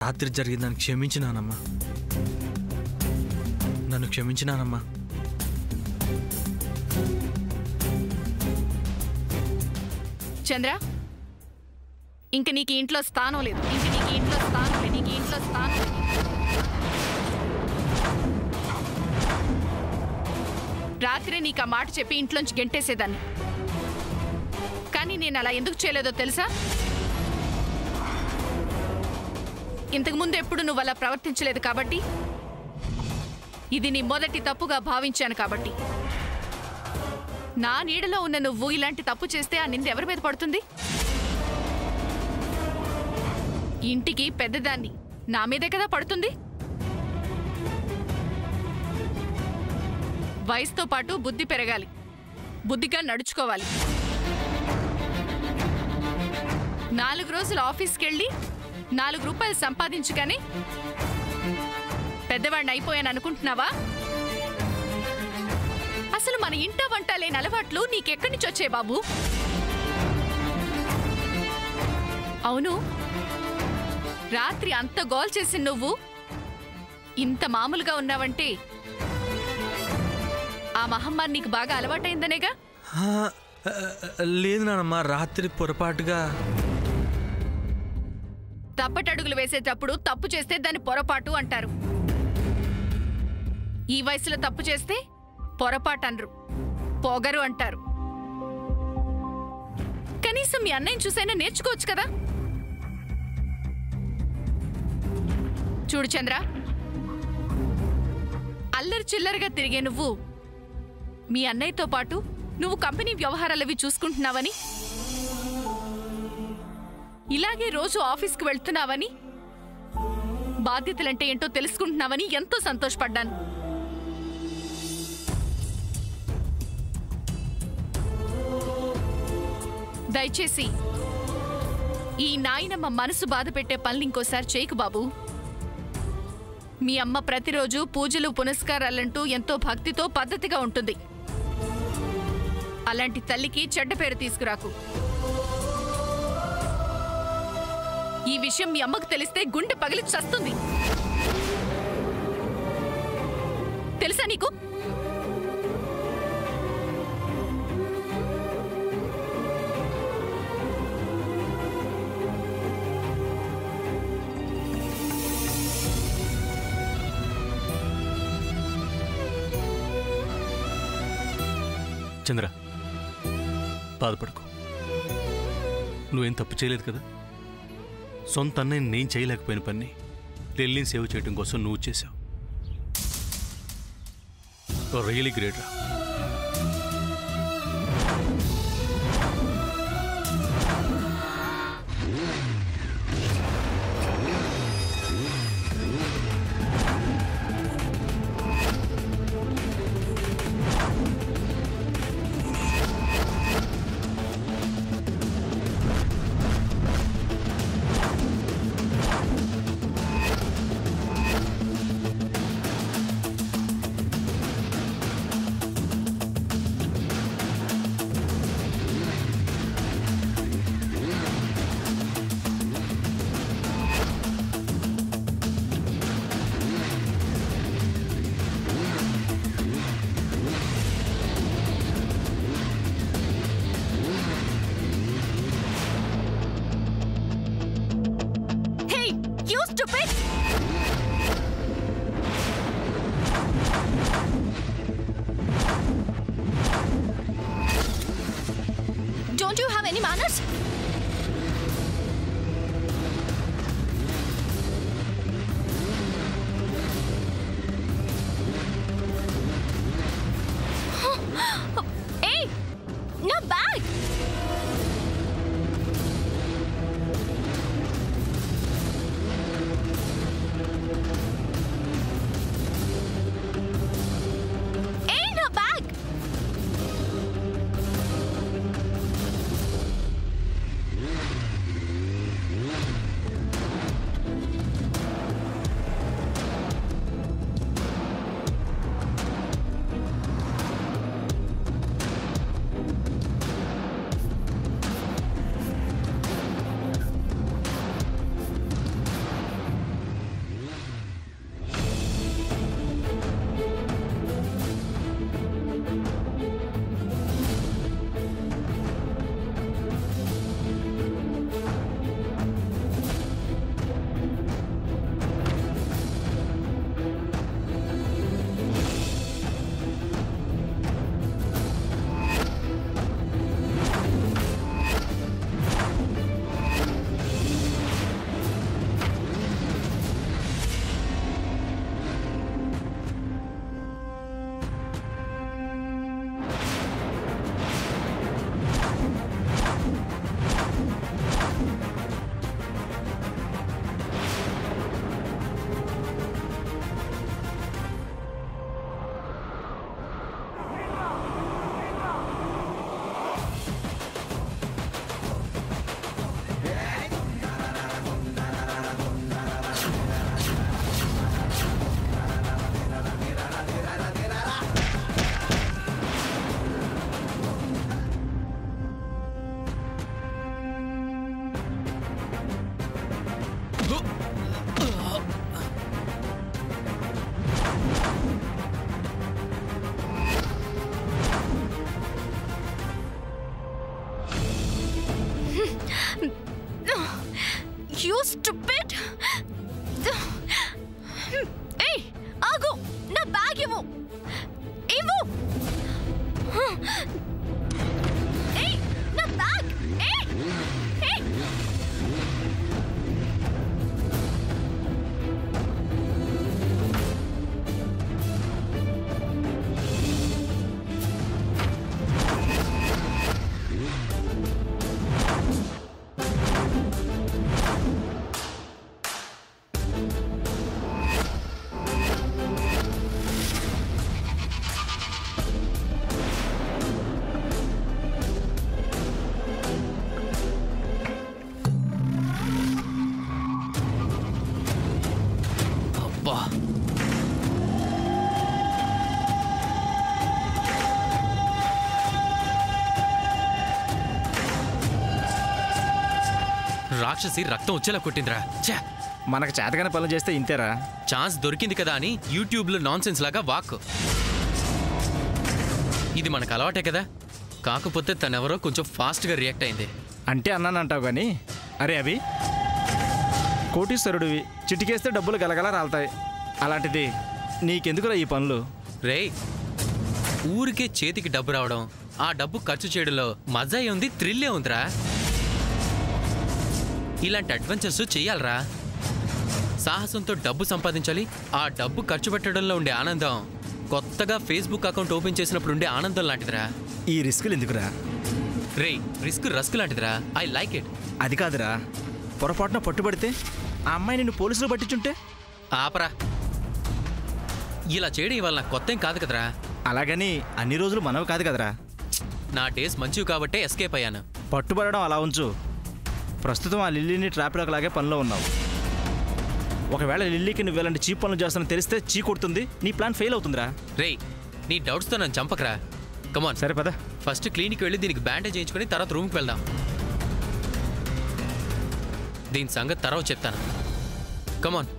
రాత్రి జరిగిందని క్షమించినానమ్మా. నన్ను క్షమించినానమ్మా. చంద్ర, ఇంక నీకు ఇంట్లో స్థానం లేదు. రాత్రి నీకు ఆ మాట చెప్పి ఇంట్లోంచి గెంటేసేదాన్ని. కానీ నేను అలా ఎందుకు చేయలేదో తెలుసా? ఇంతకుముందు ఎప్పుడు నువ్వు అలా ప్రవర్తించలేదు కాబట్టి. ఇది నీ మొదటి తప్పుగా భావించాను కాబట్టి. నా నీడలో ఉన్న నువ్వు ఇలాంటి తప్పు చేస్తే ఆ నింద ఎవరి మీద పడుతుంది? ఇంటికి పెద్దదాన్ని, నా మీదే కదా పడుతుంది. వయసుతో పాటు బుద్ధి పెరగాలి, బుద్ధిగా నడుచుకోవాలి. 4 రోజులు ఆఫీస్కి వెళ్ళి 4 రూపాయలు సంపాదించుగానే పెద్దవాడిని అయిపోయాను అనుకుంటున్నావా? అసలు మన ఇంట వంట లేని అలవాట్లు నీకెక్కడి నుంచి వచ్చాయి బాబు? అవును, రాత్రి అంత గోల్ చేసి నువ్వు ఇంత మామూలుగా ఉన్నావంటే ఆ మహమ్మారి నీకు బాగా అలవాటైందనేగా? లేదు నానమ్మా, రాత్రి పొరపాటుగా. తప్పటడుగులు వేసేటప్పుడు తప్పు చేస్తే దాన్ని పొరపాటు అంటారు. ఈ వయసులో తప్పు చేస్తే పొరపాటు అనరు, పొగరు అంటారు. కనీసం మీ అన్నయ్యని చూసైనా నేర్చుకోవచ్చు కదా. చూడు చంద్ర, అల్లరి చిల్లరగా తిరిగే నువ్వు మీ అన్నయ్యతో పాటు నువ్వు కంపెనీ వ్యవహారాలవి చూసుకుంటున్నావని, ఇలాగే రోజు ఆఫీస్కి వెళ్తున్నావని, బాధ్యతలంటే ఏంటో తెలుసుకుంటున్నావని ఎంతో సంతోషపడ్డాను. దయచేసి ఈ నాయనమ్మ మనసు బాధ పెట్టే పనులు ఇంకోసారి చేయకు బాబు. మీ అమ్మ ప్రతిరోజు పూజలు పునస్కారాలంటూ ఎంతో భక్తితో పద్ధతిగా ఉంటుంది. అలాంటి తల్లికి చెడ్డ పేరు తీసుకురాకు. ఈ విషయం మీ అమ్మకు తెలిస్తే గుండె పగిలి చస్తుంది. తెలుసా నీకు? చంద్ర, బాధపడకు. నువ్వేం తప్పు చేయలేదు కదా. సొంత అన్నయ్య నేను చేయలేకపోయిన పని లిల్లీని సేవ్ చేయడం కోసం నువ్వు చేశావు. రియలీ గ్రేట్ రా. Don't you have any manners? Hey, no bag. Stupid! ఏయ్ ఆగు నా బ్యాగ్ ఇవ్వు ఇవ్వు ఏయ్ నా బ్యాగ్ ఏయ్ ఏయ్ రాక్షసి రక్తం వచ్చేలా కొట్టిందిరా. ఛా, మనకు చేతగానే పనులు చేస్తే ఇంతేరా. ఛాన్స్ దొరికింది కదా అని యూట్యూబ్లో నాన్సెన్స్ లాగా వాక్. ఇది మనకు అలవాటే కదా. కాకపోతే తనెవరో కొంచెం ఫాస్ట్గా రియాక్ట్ అయింది. అంటే అన్నానంటావు కానీ అరే అవి కోటీశ్వరుడివి, చిటికేస్తే డబ్బులు గలగల రాలుతాయి. అలాంటిది నీకెందుకురా ఈ పనులు? రేయ్, ఊరికే చేతికి డబ్బు రావడం, ఆ డబ్బు ఖర్చు చేయడంలో మజా ఉంది, థ్రిల్లే ఉందిరా. ఇలాంటి అడ్వెంచర్స్ చెయ్యాలరా. సాహసంతో డబ్బు సంపాదించాలి. ఆ డబ్బు ఖర్చు పెట్టడంలో ఉండే ఆనందం కొత్తగా ఫేస్బుక్ అకౌంట్ ఓపెన్ చేసినప్పుడు ఉండే ఆనందం లాంటిదిరా. ఈ రిస్కులు ఎందుకురా? రేయ్, రిస్క్ రస్క్ లాంటిదిరా. I like it. అది కాదురా, పొరపాటున పట్టుబడితే ఆ అమ్మాయి నిన్ను పోలీసులు పట్టించుంటే? ఆపరా. ఇలా చేయడం ఇవాళ నాకు కొత్త ఏం కాదు కదరా. అలాగని అన్ని రోజులు మనవి కాదు కదరా. నా డేస్ మంచివి కాబట్టే ఎస్కేప్ అయ్యాను. పట్టుబడడం అలా ఉంచు. ప్రస్తుతం ఆ లిల్లీని ట్రాప్లోకి లాగే పనిలో ఉన్నావు. ఒకవేళ లిల్లీకి నువ్వు ఇలాంటి చీప్ పనులు చేస్తానని తెలిస్తే చీ కొడుతుంది, నీ ప్లాన్ ఫెయిల్ అవుతుందిరా. రేయ్, నీ డౌట్స్తో నన్ను చంపకరా. కమాన్. సరే పద. ఫస్ట్ క్లినిక్ వెళ్ళి దీనికి బ్యాండేజ్ చేయించుకొని తర్వాత రూమ్కి వెళ్దాం. దీని సంగతి తర్వాత చెప్తాను. కమాన్.